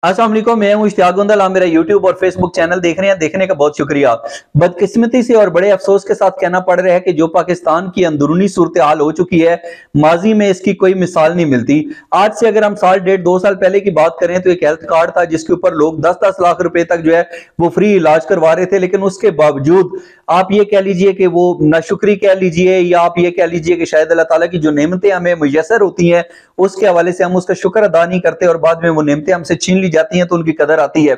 अस्सलाम वालेकुम, मैं हूं इश्तियाक गोंदल। आप मेरा यूट्यूब और फेसबुक चैनल देख रहे हैं, देखने का बहुत शुक्रिया। बदकिस्मती से और बड़े अफसोस के साथ कहना पड़ रहा है कि जो पाकिस्तान की अंदरूनी सूरत हाल हो चुकी है, माजी में इसकी कोई मिसाल नहीं मिलती। आज से अगर हम साल डेढ़ 2 साल पहले की बात करें तो एक हेल्थ कार्ड था जिसके ऊपर लोग 10-10 लाख रुपए तक जो है वो फ्री इलाज करवा रहे थे, लेकिन उसके बावजूद आप ये कह लीजिए कि वो नाशुक्री कह लीजिए या आप ये कह लीजिए कि शायद अल्लाह ताला की जो नेमतें हमें मुयसर होती हैं उसके हवाले से हम उसका शुक्र अदा नहीं करते और बाद में वो नेमतें हमसे छीन ली जाती हैं तो उनकी कदर आती है।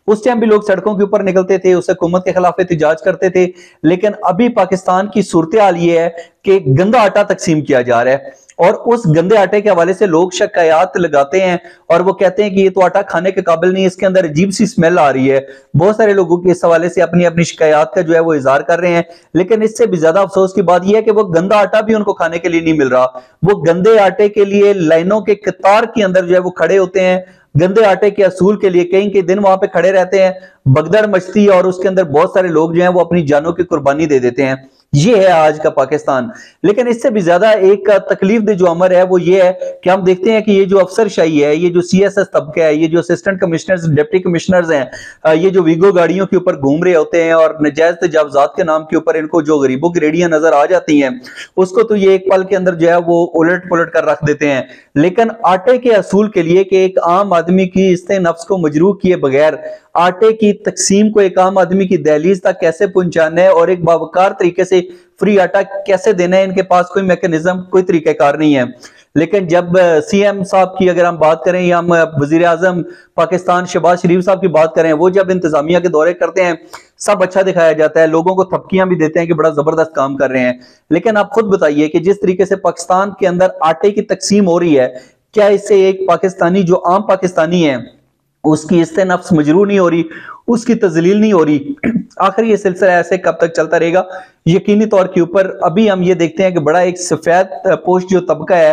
उस टाइम भी लोग सड़कों के ऊपर निकलते थे, उस हुकूमत के खिलाफ एहतजाज करते थे, लेकिन अभी पाकिस्तान की सूरत हाल ये है कि गंदा आटा तकसीम किया जा रहा है और उस गंदे आटे के हवाले से लोग शिकायत लगाते हैं और वो कहते हैं कि ये तो आटा खाने के काबिल नहीं है, इसके अंदर अजीब सी स्मेल आ रही है। बहुत सारे लोगों के इस हवाले से अपनी अपनी शिकायत का जो है वो इजहार कर रहे हैं, लेकिन इससे भी ज्यादा अफसोस की बात यह है कि वो गंदा आटा भी उनको खाने के लिए नहीं मिल रहा। वो गंदे आटे के लिए लाइनों के कतार के अंदर जो है वो खड़े होते हैं, गंदे आटे के असूल के लिए कई कई दिन वहां पे खड़े रहते हैं, भगदड़ मचती है और उसके अंदर बहुत सारे लोग जो हैं वो अपनी जानों की कुर्बानी दे देते हैं। ये है आज का पाकिस्तान। लेकिन इससे भी ज्यादा एक तकलीफ दे जो अमर है वो ये है कि हम देखते हैं कि ये जो अफसरशाही है, ये जो सीएसएस तबका है, ये जो असिस्टेंट कमिश्नर्स डिप्टी कमिश्नर्स हैं, ये जो वीगो गाड़ियों के ऊपर घूम रहे होते हैं और नजायज तजावजात के नाम के ऊपर इनको जो गरीबों की रेडियां नजर आ जाती हैं उसको तो ये एक पल के अंदर जो है वो उलट पुलट कर रख देते हैं। लेकिन आटे के असूल के लिए कि एक आम आदमी की इस्ते नफ्स को मजरूह किए बगैर आटे की तकसीम को एक आम आदमी की दहलीज तक कैसे पहुंचाना है और एक बावकार तरीके से फ्री आटा कैसे देना है, इनके पास कोई मैकेनिज्म, कोई तरीकाकार नहीं है। लेकिन जब सीएम साहब की अगर हम बात करें या हम वजीर आजम पाकिस्तान शहबाज शरीफ साहब की बात करें, वो जब इंतजामिया के दौरे करते हैं सब अच्छा दिखाया जाता है, लोगों को थपकियां भी देते हैं कि बड़ा जबरदस्त काम कर रहे हैं। लेकिन आप खुद बताइए कि जिस तरीके से पाकिस्तान के अंदर आटे की तकसीम हो रही है, क्या इससे एक पाकिस्तानी जो आम पाकिस्तानी है उसकी इससे नफ्स मजरूह नहीं हो रही, उसकी तजलील नहीं हो रही? आखिर ये सिलसिला ऐसे कब तक चलता रहेगा? यकीनी तौर के ऊपर अभी हम ये देखते हैं कि बड़ा एक सफेद पोश जो तबका है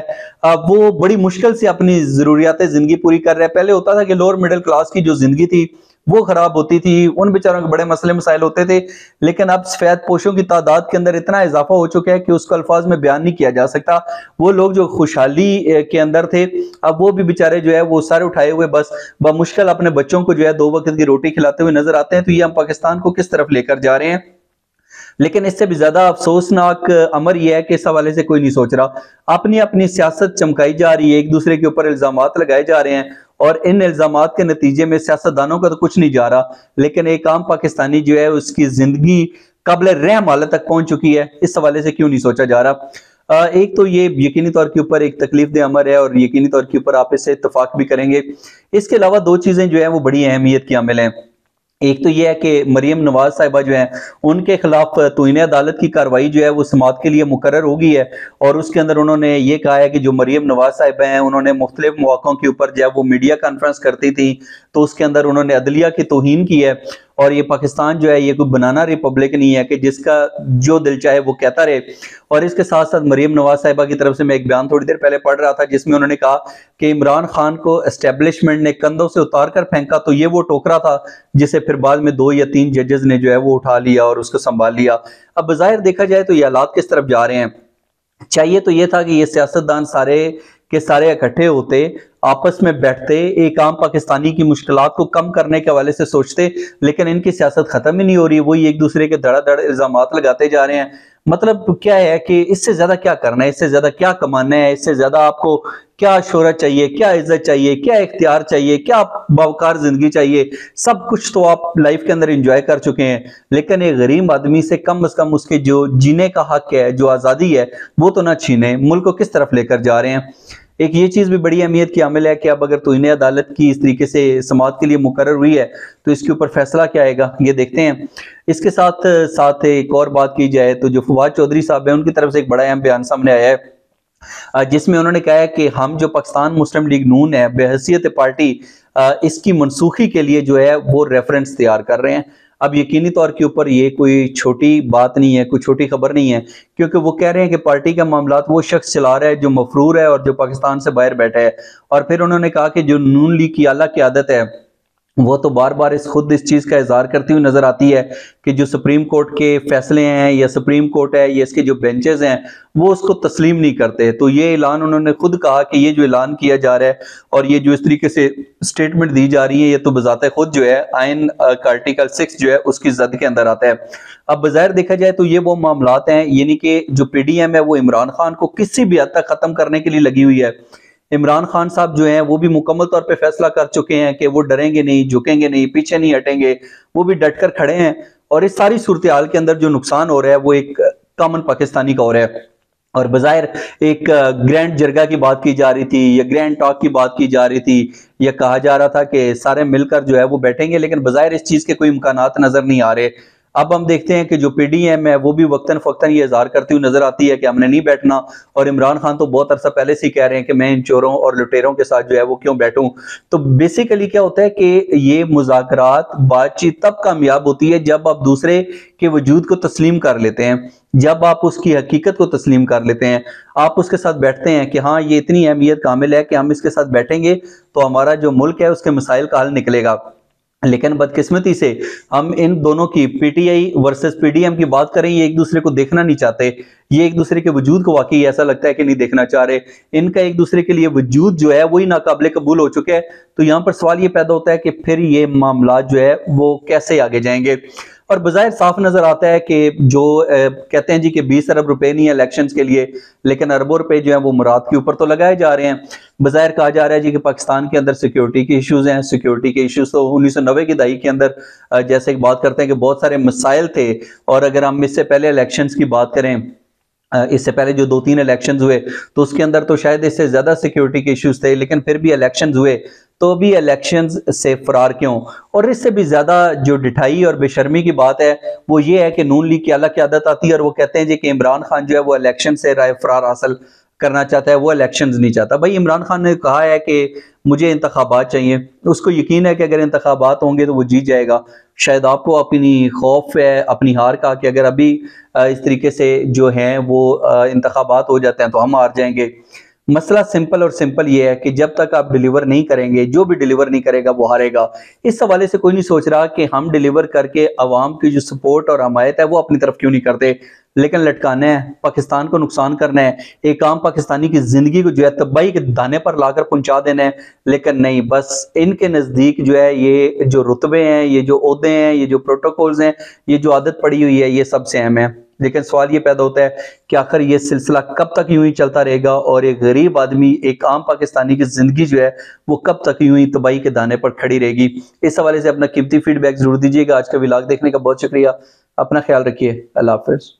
वो बड़ी मुश्किल से अपनी जरूरियात जिंदगी पूरी कर रहा है। पहले होता था कि लोअर मिडिल क्लास की जो जिंदगी थी वो खराब होती थी, उन बेचारों के बड़े मसले मसाइल होते थे, लेकिन अब सफेद पोशों की तादाद के अंदर इतना इजाफा हो चुका है कि उसको अल्फाज में बयान नहीं किया जा सकता। वो लोग जो खुशहाली के अंदर थे अब वो भी बेचारे जो है वो सर उठाए हुए बस बमुश्किल अपने बच्चों को जो है 2 वक्त की रोटी खिलाते हुए नजर आते हैं। तो ये हम पाकिस्तान को किस तरफ लेकर जा रहे हैं? लेकिन इससे भी ज्यादा अफसोसनाक अमर यह है कि इस हवाले से कोई नहीं सोच रहा। अपनी अपनी सियासत चमकाई जा रही है, एक दूसरे के ऊपर इल्जामात लगाए जा रहे हैं और इन इल्जामात के नतीजे में सियासतदानों का तो कुछ नहीं जा रहा, लेकिन एक आम पाकिस्तानी जो है उसकी जिंदगी काबिल रहम हालत तक पहुंच चुकी है। इस हवाले से क्यों नहीं सोचा जा रहा? एक तो ये यकीनी तौर के ऊपर एक तकलीफ दे अमर है और यकीनी तौर के ऊपर आप इससे इत्तफाक भी करेंगे। इसके अलावा दो चीजें जो है वो बड़ी अहमियत की हामिल हैं। एक तो यह है कि मरियम नवाज साहिबा जो है उनके खिलाफ तौहीन अदालत की कार्रवाई जो है वो समाअत के लिए मुकर्रर हो गई है और उसके अंदर उन्होंने ये कहा है कि जो मरियम नवाज साहिबा हैं उन्होंने मुख्तलिफ मौक़ों के ऊपर जब वो मीडिया कॉन्फ्रेंस करती थी तो उसके अंदर उन्होंने अदलिया की तौहीन की है और ये पाकिस्तान जो है ये कोई बनाना रिपब्लिक नहीं है कि जिसका जो दिल चाहे वो कहता रहे। और इसके साथ साथ मरियम नवाज साहिबा की तरफ से मैं एक बयान थोड़ी देर पहले पढ़ रहा था जिसमें उन्होंने कहा कि इमरान खान को एस्टेब्लिशमेंट ने कंधों से उतार कर फेंका तो ये वो टोकरा था जिसे फिर बाद में 2 या 3 जजेस ने जो है वो उठा लिया और उसको संभाल लिया। अब बज़ाहिर देखा जाए तो ये हालात किस तरफ जा रहे हैं? चाहिए तो ये था कि ये सियासतदान सारे के सारे इकट्ठे होते, आपस में बैठते, एक आम पाकिस्तानी की मुश्किलात को कम करने के हवाले से सोचते, लेकिन इनकी सियासत खत्म ही नहीं हो रही। वही एक दूसरे के धड़ाधड़ इल्जामात लगाते जा रहे हैं। मतलब क्या है कि इससे ज्यादा क्या करना है, इससे ज्यादा क्या कमाना है, इससे ज्यादा आपको क्या शोहरत चाहिए, क्या इज्जत चाहिए, क्या इख्तियार चाहिए, क्या बावकार जिंदगी चाहिए? सब कुछ तो आप लाइफ के अंदर एंजॉय कर चुके हैं, लेकिन एक गरीब आदमी से कम कम उसके जो जीने का हक है, जो आज़ादी है, वो तो ना छीने। मुल्क को किस तरफ लेकर जा रहे हैं? एक ये चीज भी बड़ी अहमियत की हामिल है कि अब अगर तौहीन अदालत की इस तरीके से समाअत के लिए मुकर्रर हुई है तो इसके ऊपर फैसला क्या आएगा ये देखते हैं। इसके साथ साथ एक और बात की जाए तो जो फवाद चौधरी साहब है उनकी तरफ से एक बड़ा अहम बयान सामने आया है जिसमें उन्होंने कहा है कि हम जो पाकिस्तान मुस्लिम लीग नून है बेहैसियत पार्टी इसकी मनसूखी के लिए जो है वो रेफरेंस तैयार कर रहे हैं। अब यकीनी तौर के ऊपर ये कोई छोटी बात नहीं है, कोई छोटी खबर नहीं है, क्योंकि वो कह रहे हैं कि पार्टी का मामला वो शख्स चला रहा है जो मफरूर है और जो पाकिस्तान से बाहर बैठा है। और फिर उन्होंने कहा कि जो नून लीग की आला क़यादत है वो तो बार बार खुद इस चीज़ का इजहार करती हुई नजर आती है कि जो सुप्रीम कोर्ट के फैसले हैं या सुप्रीम कोर्ट है या इसके जो बेंचेस हैं वो उसको तस्लीम नहीं करते। तो ये ऐलान उन्होंने खुद कहा कि ये जो ऐलान किया जा रहा है और ये जो इस तरीके से स्टेटमेंट दी जा रही है ये तो बजाते खुद जो है आइन का आर्टिकल 6 जो है उसकी जद के अंदर आता है। अब बज़ाहिर देखा जाए तो ये वो मामलात हैं, यानी कि जो पीडीएम है वो इमरान खान को किसी भी हद तक खत्म करने के लिए लगी हुई है। इमरान खान साहब जो हैं वो भी मुकम्मल तौर पे फैसला कर चुके हैं कि वो डरेंगे नहीं, झुकेंगे नहीं, पीछे नहीं हटेंगे, वो भी डट कर खड़े हैं। और इस सारी सूरत हाल के अंदर जो नुकसान हो रहा है वो एक कॉमन पाकिस्तानी का हो रहा है। और बज़ाहिर एक ग्रैंड जरगा की बात की जा रही थी या ग्रैंड टॉक की बात की जा रही थी या कहा जा रहा था कि सारे मिलकर जो है वो बैठेंगे, लेकिन बज़ाहिर इस चीज़ के कोई इम्कानात नजर नहीं आ रहे। अब हम देखते हैं कि जो पीडीएम है वो भी वक्तन फक्तन ये इजहार करती हुई नजर आती है कि हमने नहीं बैठना, और इमरान खान तो बहुत अरसा पहले से ही कह रहे हैं कि मैं इन चोरों और लुटेरों के साथ जो है वो क्यों बैठूं। तो बेसिकली क्या होता है कि ये मुज़ाकरात बातचीत तब कामयाब होती है जब आप दूसरे के वजूद को तस्लीम कर लेते हैं, जब आप उसकी हकीकत को तस्लीम कर लेते हैं, आप उसके साथ बैठते हैं कि हाँ ये इतनी अहमियत कामिल है कि हम इसके साथ बैठेंगे तो हमारा जो मुल्क है उसके मसाइल का हल निकलेगा। लेकिन बदकिस्मती से हम इन दोनों की पीटीआई वर्सेस पीडीएम की बात करें, ये एक दूसरे को देखना नहीं चाहते, ये एक दूसरे के वजूद को वाकई ऐसा लगता है कि नहीं देखना चाह रहे। इनका एक दूसरे के लिए वजूद जो है वही नाकाबिले कबूल हो चुके हैं। तो यहाँ पर सवाल ये पैदा होता है कि फिर ये मामला जो है वो कैसे आगे जाएंगे। और बज़ाहिर साफ नजर आता है कि जो कहते हैं जी कि 20 अरब रुपए नहीं है इलेक्शंस के लिए, लेकिन अरबों रुपए जो है वो मुराद के ऊपर तो लगाए जा रहे हैं। बज़ाहिर कहा जा रहा है जी कि पाकिस्तान के अंदर सिक्योरिटी के इश्यूज हैं। सिक्योरिटी के इश्यूज तो 1990 की दहाई के अंदर जैसे एक बात करते हैं कि बहुत सारे मसाइल थे। और अगर हम इससे पहले इलेक्शंस की बात करें, इससे पहले जो 2-3 इलेक्शंस हुए तो उसके अंदर तो शायद इससे ज्यादा सिक्योरिटी के इश्यूज थे, लेकिन फिर भी इलेक्शंस हुए तो भी इलेक्शंस से फरार क्यों। और इससे भी ज्यादा जो डिठाई और बेशर्मी की बात है वो ये है कि नून लीग की अलग क़यादत आती है और वो कहते हैं जी कि इमरान खान जो है वो इलेक्शन से राय फरार हासिल करना चाहता है, वो इलेक्शंस नहीं चाहता। भाई इमरान खान ने कहा है कि मुझे इंतखाबात चाहिए, उसको यकीन है कि अगर इंतखाबात होंगे तो वो जीत जाएगा। शायद आपको अपनी खौफ है अपनी हार का कि अगर अभी इस तरीके से जो है वो इंतखाबात हो जाते हैं तो हम हार जाएंगे। मसला सिंपल और सिंपल ये है कि जब तक आप डिलीवर नहीं करेंगे, जो भी डिलीवर नहीं करेगा वो हारेगा। इस हवाले से कोई नहीं सोच रहा कि हम डिलीवर करके अवाम की जो सपोर्ट और हमायत है वो अपनी तरफ क्यों नहीं करते, लेकिन लटकाना है, पाकिस्तान को नुकसान करना है, एक आम पाकिस्तानी की जिंदगी को जो है तबाही के दाने पर लाकर पहुंचा देना है। लेकिन नहीं, बस इनके नजदीक जो है ये जो रुतबे हैं, ये जो ओहदे हैं, ये जो प्रोटोकॉल्स हैं, ये जो आदत पड़ी हुई है, ये सबसे अहम है। लेकिन सवाल ये पैदा होता है कि आखिर ये सिलसिला कब तक यूं ही चलता रहेगा और एक गरीब आदमी, एक आम पाकिस्तानी की जिंदगी जो है वो कब तक यूं ही तबाही के दाने पर खड़ी रहेगी। इस हवाले से अपना कीमती फीडबैक जरूर दीजिएगा। आज का व्लॉग देखने का बहुत शुक्रिया। अपना ख्याल रखिए। अल्लाह हाफिज।